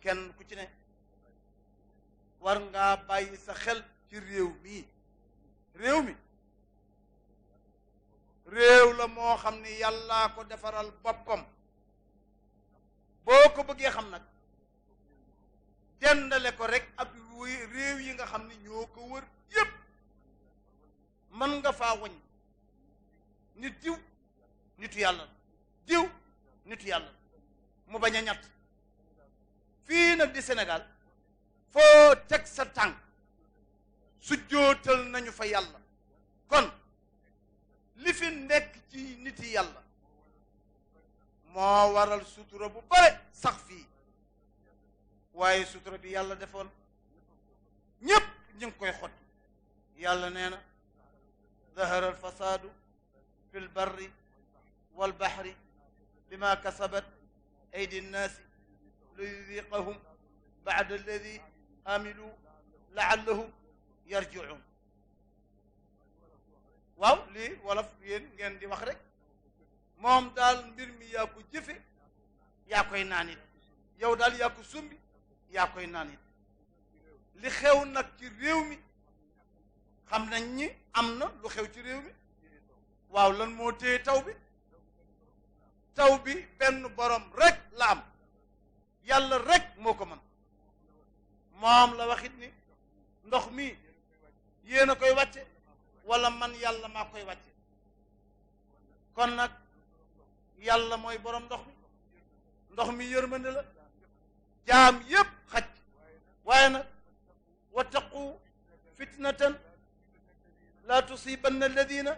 kenn ku ci ne war ngaa bàyyi sa xel ci réew mi réew la moo xam ni yàllaa ko defaral boppam boo ko bëggee xam nag dendale ko rek ak réew yi nga xam ni ñoo ko wër yépp mën nga faa wañ nit diw nitu yàlla diw nitu yàlla mu bañ a ñett fii nag di Sénégal foo teg sa tànk su jootal nañu fa yàlla kon li fi nekk ci niti yàlla moo waral sutura bu bare sax fii waaye sutura bi yàlla defoon ñépp ñu ngi koy xotti yàlla nee na zahara alfasaadu fi lbarri walbahri bima kasabat aydi nnaasi liyudiqahum bada alladi amilu laallahum yarjiun waaw lii wolof yéen ngeen di wax rek moom daal mbir mi yaa ko jëfe yaa koy naan it yow daal yaa ko sumbi yaa koy naan it li xew nag ci réew mi xam nañ ni am na lu xew ci réew mi waaw lan moo téye taw bi benn borom rek la am yàlla rek moo ko mën moom la waxit ni ndox mi yéen a koy wàcce wala man yàlla maa koy wàcce kon nag yàlla mooy borom ndox mi yërmande la jaam yépp xaj waaye nag wattaqu fitnatan la tusibanna alladina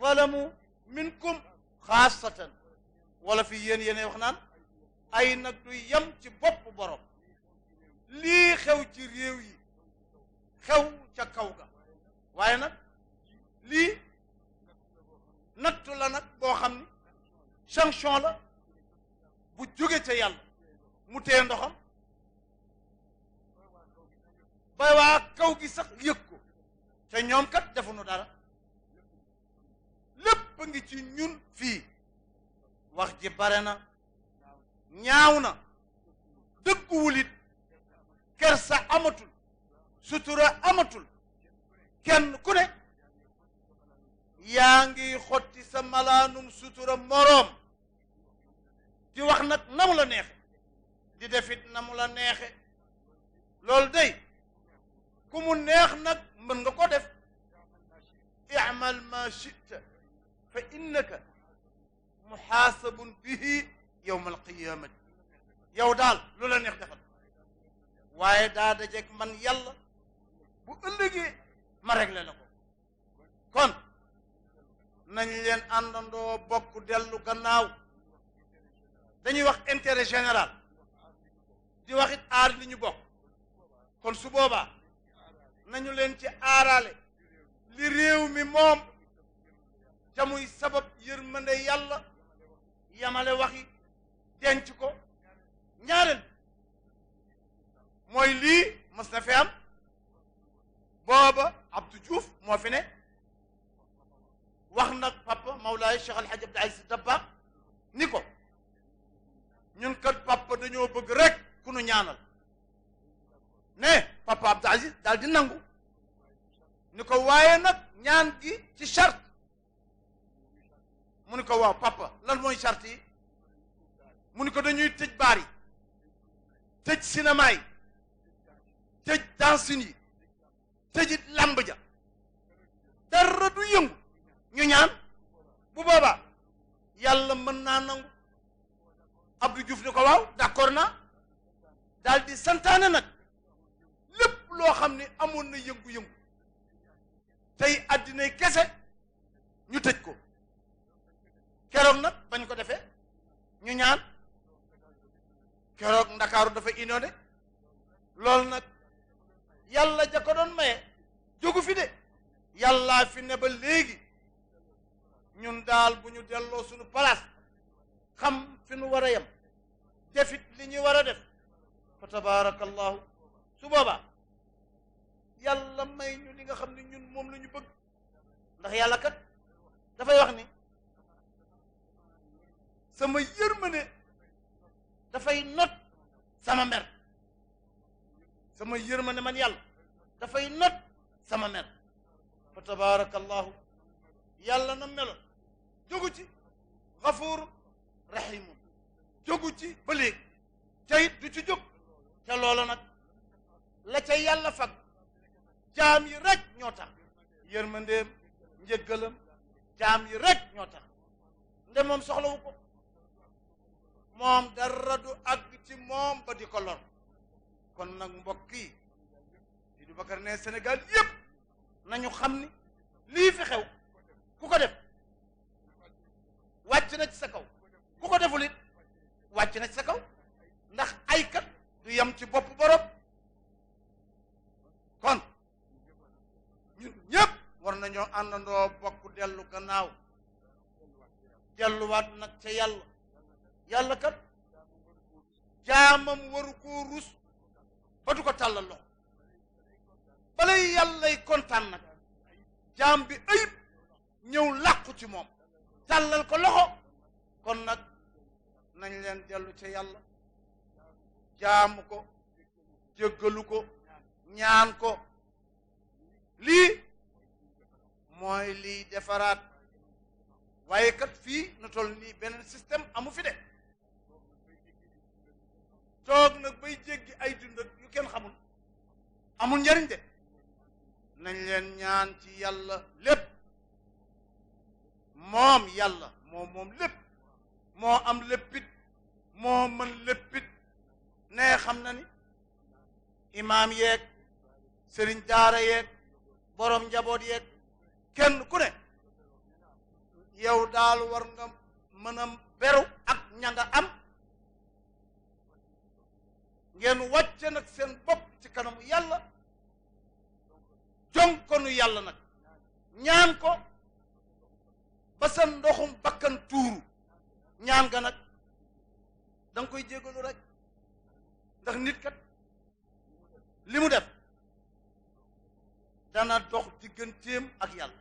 zalamu minkum xaasatan wala fi yéen wax naan ay nag du yem ci bopp borom lii xew ci réew yi xew ca kaw ga waaye nag lii nattu la nag boo xam ni sanction la bu jóge ca yàlla mu tee ndoxam ba waa kaw gi sax yëg ko te ñoom kat defuñu dara lépp a ngi ci ñun fii wax ji bare na ñaaw na dëgguwulit kersa amatul sutura amatul kenn ku ne yaa ngi xotti sa malaanum sutura moroom di wax nag na mu la neexe di defit na mu la neexe loolu day ku mu neex nag mën nga ko def i'mal ma shi'ta fa innaka muhaasabun bihi yawma alqiyamati yow daal lu la neex defal waaye daa dajeeg man yàlla bu ëllëgee ma réglé la ko kon nañ leen àndandoo bokk dellu gannaaw dañuy wax intérêt général di wax it aar li ñu bokk kon su boobaa nañu leen ci aarale li réew mi moom ca muy sabab yërmande yàlla yamale waxi denc ko ñaareel mooy lii mos na fi am booba Abdou Diouf moo fi ne wax nag papa Mawlaay Cheikh Al Hadj Abdou Aziz Dabakh ni ko ñun kat papa dañoo bëgg rek ku nu ñaanal ne papa Abdou Aziz daal di nangu ni ko waaye nag ñaan gi ci charte mu ni ko waaw papa lan mooy charte yi mu ni ko dañuy tëj baar yi tëj cinéma yi tëj dancing yi tëjit lamb ja dara du yëngu ñu ñaan bu boobaa yàlla mën naa nangu Abdou Diouf ni ko waaw d'accord naa daal di santaane nag lépp loo xam ne amoon na yëngu-yëngu tey addinay kese ñu tëj ko keroog nag bañ ko defee ñu ñaan keroog ndakaaru dafa inondé loolu nag yàlla ja ko doon maye jógu fi de yàllaa fi ne ba léegi ñun daal bu ñu delloo suñu place xam fi nu war a yem defit li ñu war a def fa tabaarakallahu su boobaa yàlla may ñu li nga xam ne ñun moom la ñu bëgg ndax yàlla kat dafay wax ni sama yërmande dafay not sama mer sama yërmande man yàlla dafay not sama mer fa tabarakallahu yàlla na meloon jógu ci gafuur rahimun jógu ci ba léegi te it du ci jóg te loola nag la ca yàlla fag jaam yi rek ñoo tax yërmandeem njëggalam jaam yi rek ñoo tax nde moom soxlawu ko moom dara du àgg ci moom ba di ko lor kon nag mbokk yi Sidi Bakar ne Sénégal yépp nañu xam ni lii fi xew ku ko def wàcc na ci sa kaw ku ko deful it wàcc na ci sa kaw ndax ay kat du yem ci bopp borom kon ñun ñépp war nañoo àndandoo bokk dellu gannaaw delluwaat nag ca yàlla yàlla kat jaamam waru koo rus ba du ko tàllal loxo balay yàllay kontaan nag jaam bi ayib ñëw làqu ci moom tàllal ko loxo kon nag nañ leen dellu ca yàlla jaamu ko jéggalu ko ñaan ko lii mooy lii defaraat waaye kat fii na toll nii beneen système amu fi de toog nag bay jéggi ay dund yu kenn xamul amul njariñ de nañ leen ñaan ci yàlla lépp moom yàlla moom lépp moo am léppit moo mën léppit ne xam na ni imaam yeeg sëriñ daara yeeg borom njaboot yeeg kenn ku ne yow daal war nga mën a beru ak ña nga am ngeen wàcce nag seen bopp ci kanamu yàlla jonkonu yàlla nag ñaan ko ba sa ndoxum bakkan tuuru ñaan ga nag da nga koy jégalu rek ndax nit kat li mu def dana dox digganteem ak yàlla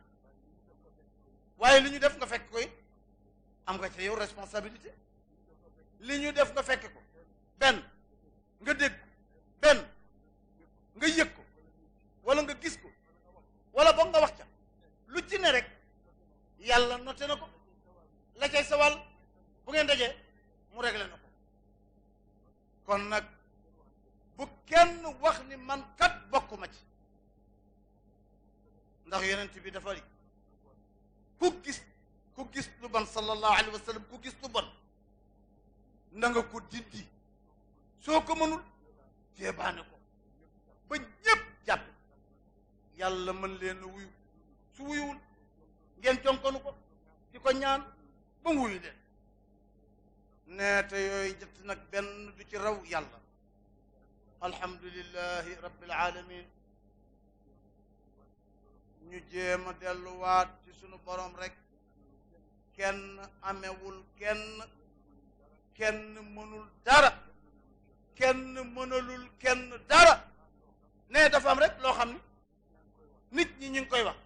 waaye li ñu def nga fekk ko it am nga ca yow responsabilité li ñu def nga fekk ko benn nga dégg benn nga yëg ko wala nga gis ko wala boog nga wax ca lu ci ne rek yàlla noté na ko la cay sa wàll bu ngeen dajee mu réglé na ko kon nag bu kenn wax ni man kat bokkuma ci ndax yonent bi dafa ri ku gis lu bon sallallahu alayhi wa sallam ku gis lu bon na nga ko dindi soo ko mënul jeebaane ko ba ñépp jàpp yàlla mën leen a wuyu su wuyuwul ngeen jonkonu ko di ko ñaan ba mu wuyu leen nee te yooyu jët nag benn du ci raw yàlla alhamdulillahi rabbil alamin ñu jéem a delluwaat ci sunu borom rek kenn amewul kenn mënul dara kenn mënalul kenn dara ne dafa am rek loo xam ni nit ñi ñu ngi koy wax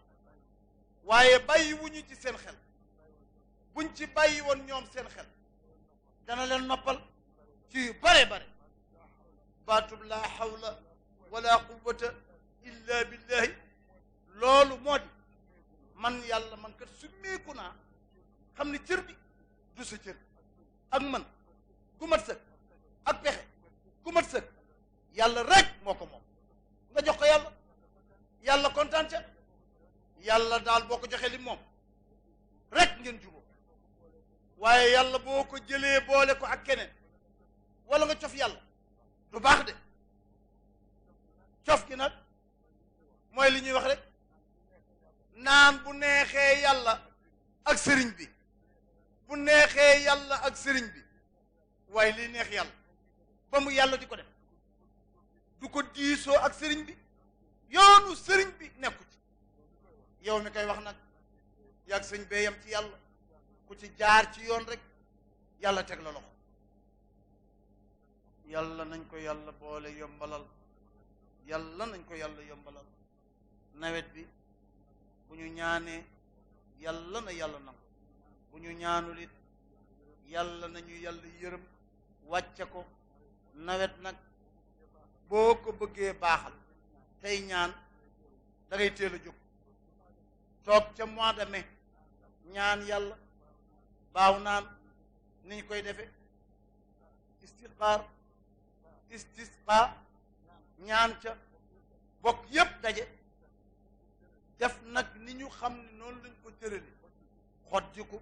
waaye bàyyi wuñu ci seen xel buñ ci bàyyi woon ñoom seen xel dana leen noppal ci yu bare baatub laa hawla wala quwwata illa billahi loolu moo di man yàlla man kat summeeku naa xam ni cër bi du sa cër ak man ku mat sëkk ak pexe ku mat sëkk yàlla rek moo ko moom nga jox ko yàlla kontaan ca yàlla daal boo ko joxee li moom rek ngeen juboo waaye yàlla boo ko jëlee boole ko ak keneen wala nga cof yàlla du baax de cof gi nag mooy li ñuy wax rek naan bu neexee yàlla ak sëriñ bi bu neexee yàlla ak sëriñ bi waaye li neex yàlla ba mu yàlla di ko def du ko diisoo ak sëriñ bi yoonu sëriñ bi nekku ci yow mi koy wax nag yàgg sëñ bee yam ci yàlla ku ci jaar ci yoon rek yàlla teg la loxo yàlla nañ ko yàlla boole yombalal yàlla nañ ko yàlla yombalal nawet bi bu ñu ñaanee yàlla na yàlla nangu bu ñu ñaanul it yàlla nañu yàlla yërëm wàcce ko nawet nag boo ko bëggee baaxal tey ñaan da ngay teel a jóg toog ca mois de mai ñaan yàlla baaw naan niñ koy defe istisqa ñaan ca bokk yépp daje def nag ni ñu xam ne noonu lañ ko tërali xoddiku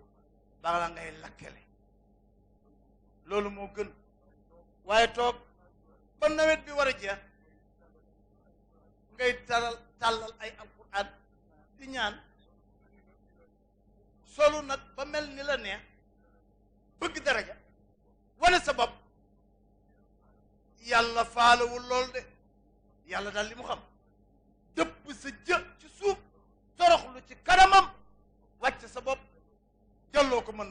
bala ngay lakkale loolu moo gën waaye toog ba nawet bi war a jeex ngay tàllal ay alquran di ñaan solu nag ba mel ni la neex bëgg daraja wane sa bopp yàlla faalewul lool de yàlla daal li mu xam dëpp sa jë ci suuf toroxlu ci kanamam wàcc sa bopp jàlloo ko mën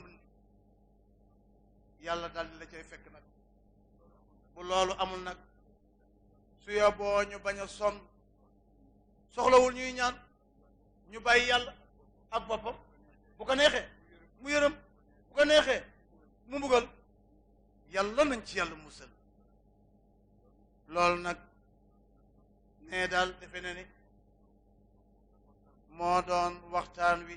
yàlla daal di la cay fekk nag bu loolu amul nag su yoboo ñu bañ a sonn soxlawul ñuy ñaan ñu bàyyi yàlla ak boppam bu ko neexee mu yërëm bu ko neexee mu mbugal yàlla nañ ci yàlla musal loolu nag nee daal defe na ni moo doon waxtaan wi